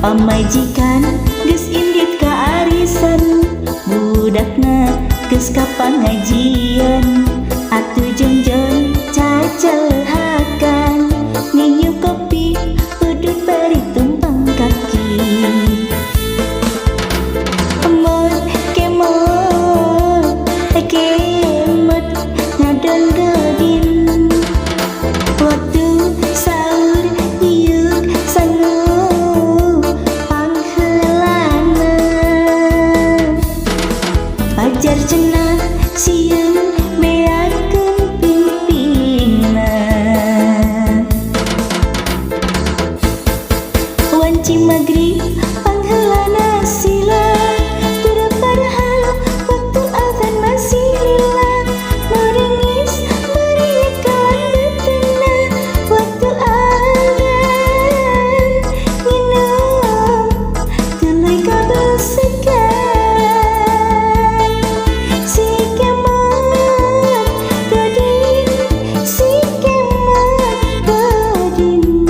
Pamajikan geus indit ka arisan, budakna geus ka pangajian. Atuh jongjon cacelahakan, nginyu kopi udut bari tumpang kaki. Kemot kemot ngadon godin, waktu sahur nyiuk sangu pangheulana. Fajar cenah sieun beakeun pipingna, wanci magrib pangheulana sila. Turut padahal waktu azan masih lila, meringis meriuk kawan betena. Waktu azan nginum tuluy kabesekan. Si kemot godin, si kemot godin,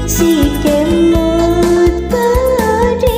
si kemot godin.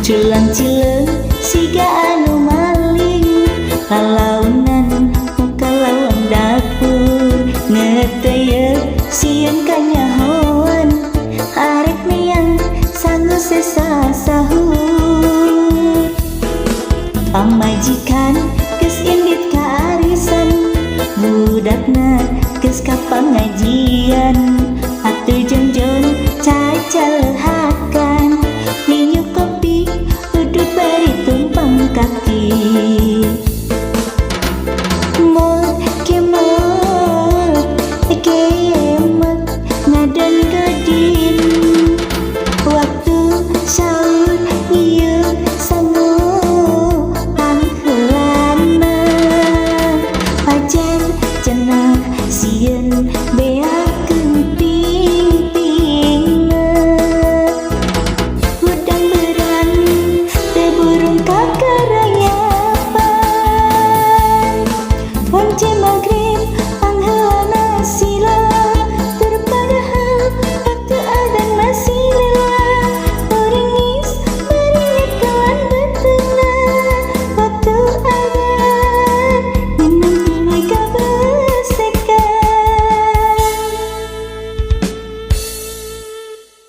Culang cileung siga anu maling, lalaunan muka lawang dapur. Ngeteuyeuk sieun kanyahoan, arek meang sanggeus sesa sahur.